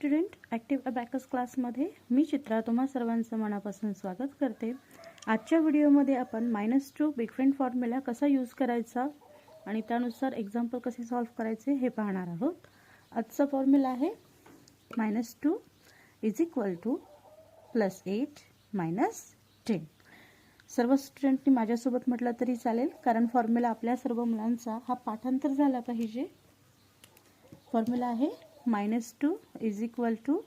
Student, active abacus क्लासमध्ये मी चित्रा तुम्हा सर्वांचं मनापासून स्वागत करते. आजच्या व्हिडिओमध्ये आपण -2 बिग फ्रेंड फॉर्म्युला कसा यूज करायचा आणि त्यानुसार एक्झाम्पल कसे सॉल्व्ह करायचे हे पाहणार आहोत. आजचा फॉर्म्युला आहे -2 इज इक्वल टू +8 - 10. सर्व स्टुडंटनी माझ्यासोबत म्हटलं तरी चालेल, कारण फॉर्म्युला आपल्या सर्व मुलांचा हा पाठांतर झाला पाहिजे. फॉर्म्युला आहे -2 इज इक्वल टू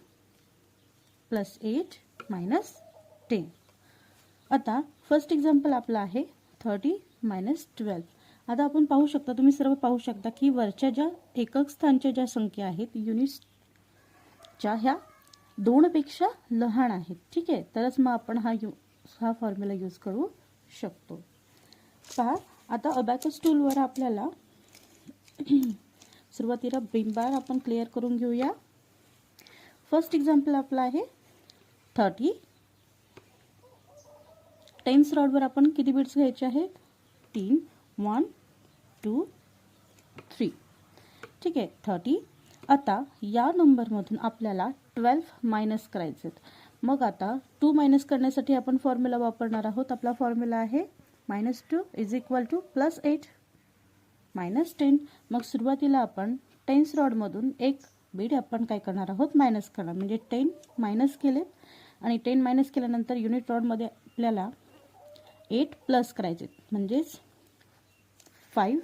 +8 - 10. आता फर्स्ट एक्झाम्पल आपला आहे 30 - 12. आता आपण पाहू शकता, तुम्ही सर्व पाहू शकता की वरच्या ज्या एकक स्थानच्या ज्या संख्या आहेत युनिट्सच्या ह्या 2 पेक्षा लहान आहेत. ठीक आहे, तरच मग आपण हा फॉर्म्युला यूज करू शकतो. पहा, आता अबॅकस टूलवर आपल्याला सुरुवातीला बिंबार आपण क्लिअर करून घेऊया. फर्स्ट एक्झाम्पल आपला आहे 30. टेन्स रॉडवर आपण किती बिट्स घ्यायचे आहेत? 3. 1 2 3. ठीक आहे, 30. आता या नंबरमधून आपल्याला 12 मायनस करायचे. मग आता 2 मायनस करण्यासाठी आपण फॉर्म्युला वापरणार आहोत. आपला फॉर्म्युला आहे -2 इज इक्वल टू +8 - 10. मग सुरुवातीला आपण टेन्स रॉडमधून एक बीट आपण काय करणार आहोत? मायनस करणार. म्हणजे 10 मायनस केले आणि 10 मायनस केल्यानंतर युनिट रॉडमध्ये आपल्याला 8 प्लस करायचे, म्हणजेच 5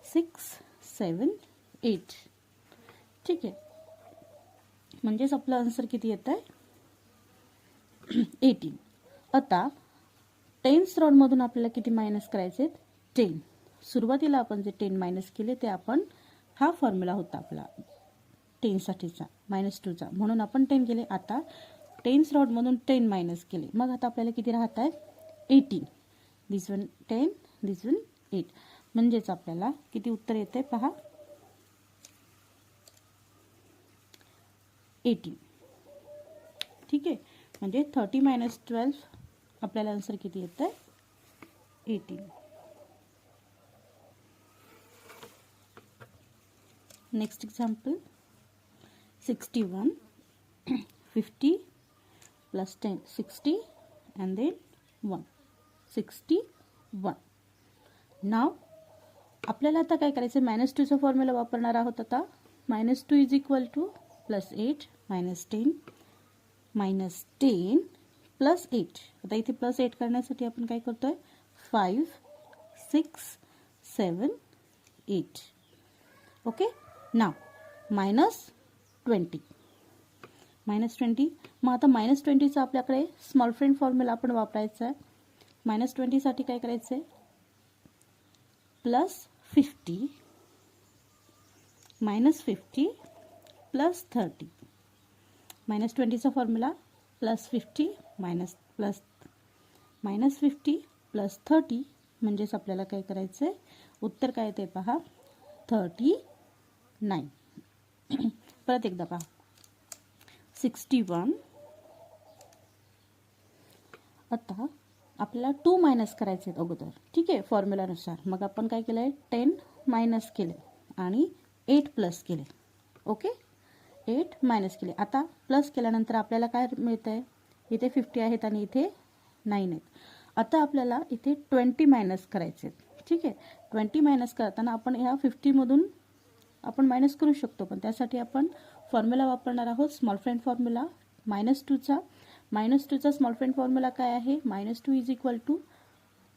6 7 8. ठीक आहे, म्हणजेच आपलं आन्सर किती येत आहे? 18. आता टेन्स रॉडमधून आपल्याला किती मायनस करायचे? 10. सुरुवातीला आपण जे 10 मायनस केले ते आपण हा फॉर्म्युला होता आपला 10 साठीचा -2चा, म्हणून आपण 10 केले. आता टेन्स रॉडमधून 10 मायनस केले, मग आता आपल्याला किती राहत आहे? 18. दिस वन 10, दिस वन 8. म्हणजेच आपल्याला किती उत्तर येते पहा? 18. ठीक आहे, म्हणजे 30 - 12 आपल्याला आन्सर किती येतं? 18. Next example 61. 50 + 10 60 and then 1 61. नाव आपल्याला आता काय करायचं? -2चा फॉर्म्युला वापरणार आहोत. आता -2 इज इक्वल टू +8 - 10 -10 +8. आता इथे +8 करण्यासाठी आपण काय करतोय? 5 6 7 8. ओके, नाव -20. -20. मग आता -20चा आपल्याकडे स्मॉल फ्रेंड फॉर्म्युला आपण वापरायचा आहे. -20 साठी काय करायचं आहे? +50 -50 +30. -20चा फॉर्म्युला +50 -50 +30. म्हणजेच आपल्याला काय करायचं आहे? उत्तर काय ते पहा, 39. परत एकदा पहा, 61. आता आपल्याला 2 मायनस करायचे आहेत अगोदर. ठीक आहे, फॉर्म्युलानुसार. मग आपण काय केलं आहे? 10 मायनस केले आणि 8 प्लस केले. ओके, 8 मायनस केले. आता प्लस केल्यानंतर आपल्याला काय मिळतं आहे? इथे 50 आहेत आणि इथे 9 आहेत. आता आपल्याला इथे 20 मायनस करायचे आहेत. ठीक आहे, 20 मायनस करताना आपण ह्या 50मधून आपण मायनस करू शकतो, पण त्यासाठी आपण फॉर्म्युला वापरणार आहोत स्मॉल फ्रेंड फॉर्म्युला -2चा. -2चा स्मॉल फ्रेंड फॉर्म्युला काय आहे? -2 इज इक्वल टू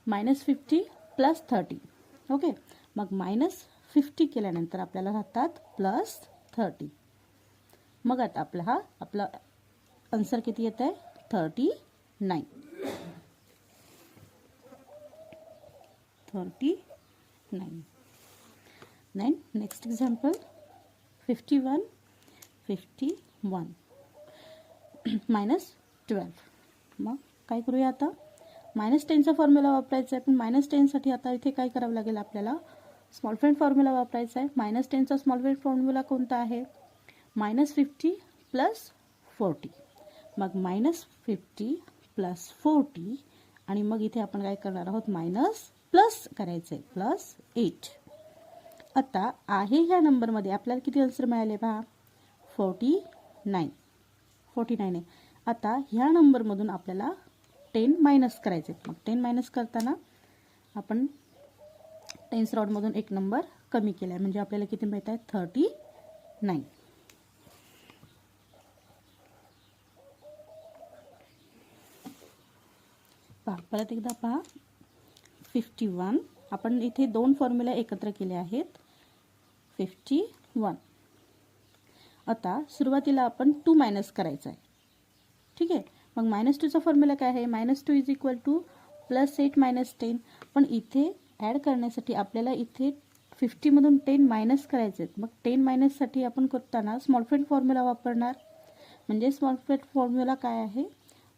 -50 +30. ओके, मग -50 केल्यानंतर आपल्याला राहतात +30. मग आता आपला आन्सर किती येत आहे? 39. 39. Next example 51. 51 -12. मग काय करूया? आता -10चा फॉर्म्युला वापरायचा आहे, पण -10 साठी आता इथे काय करावं लागेल? आपल्याला स्मॉल फ्रेंड फॉर्म्युला वापरायचा आहे. -10चा स्मॉल फ्रेंड फॉर्म्युला कोणता आहे? -50 + 40. मग -50 + 40 आणि मग इथे आपण काय करणार आहोत? मायनस प्लस करायचे, +8. आता आहे ह्या नंबरमध्ये आपल्याला किती आन्सर मिळाले पहा? 49 आहे. आता ह्या नंबरमधून आपल्याला 10 मायनस करायचे. मग 10 मायनस करताना आपण टेन्स रॉडमधून एक नंबर कमी केला आहे, म्हणजे आपल्याला किती मिळत आहे? 39. पहा, परत एकदा पहा. 51 आपण इथे दोन फॉर्म्युला एकत्र केले आहेत. 51. आता सुरुवातीला आपण 2 मायनस करायचं आहे. ठीक आहे. मग -2चा फॉर्म्युला काय आहे? -2 इज इक्वल टू +8 - 10. पण इथे ॲड करण्यासाठी आपल्याला इथे 50मधून 10 मायनस करायचे आहेत. मग 10 मायनससाठी आपण करताना स्मॉल फ्रेंड फॉर्म्युला वापरणार. म्हणजे स्मॉल फ्रेंड फॉर्म्युला काय आहे?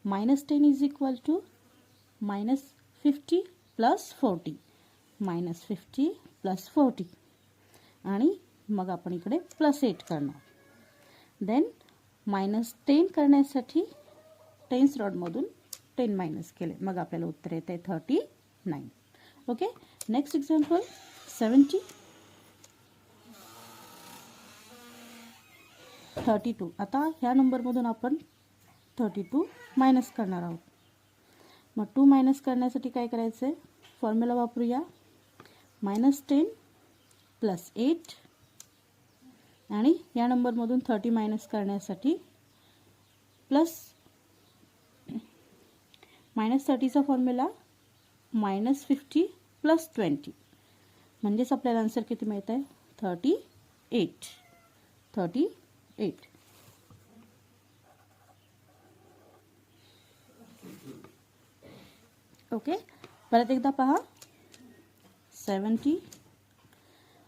-10 इज इक्वल टू -50 + 40. -50 + 40. आणि मग आपण इकडे +8 करणार. देन -10 करण्यासाठी टेन्स रॉडमधून 10 मायनस केले. मग आपल्याला उत्तर येते 39. ओके. Next example 70. 32. आता ह्या नंबरमधून आपण 32 मायनस करणार आहोत. मग 2 मायनस करण्यासाठी काय करायचं आहे? फॉर्म्युला वापरूया. -10 + 8. आणि या नंबरमधून 30 मायनस करण्यासाठी -30चा फॉर्म्युला -50 + 20. म्हणजेच आपल्याला आन्सर किती मिळत आहे? 38. ओके. परत एकदा पहा. 70.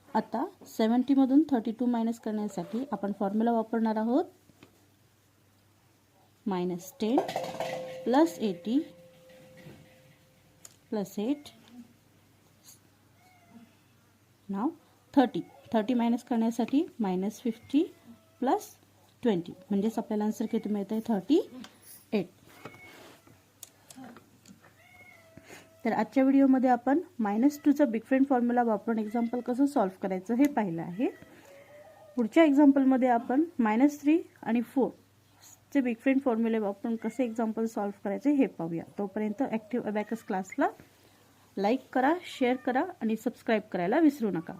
आता 70मधून 32 मायनस करण्यासाठी आपण फॉर्म्युला वापरणार आहोत. -10 + 80 + 8. नाव 30 मायनस करण्यासाठी -50 + 20. म्हणजेच आपल्याला आन्सर किती मिळत आहे? 38. तर आजच्या व्हिडिओमध्ये आपण -2चा बिग फ्रेंड फॉर्म्युला वापरून एक्झाम्पल कसं सॉल्व्ह करायचं हे पाहिलं आहे. पुढच्या एक्झाम्पलमध्ये आपण -3 आणि 4 चे बिग फ्रेंड फॉर्म्युले वापरून कसे एक्झाम्पल सॉल्व्ह करायचे हे पाहूया. तोपर्यंत ॲक्टिव्ह अबॅकस क्लासला लाईक करा, शेअर करा आणि सबस्क्राईब करायला विसरू नका.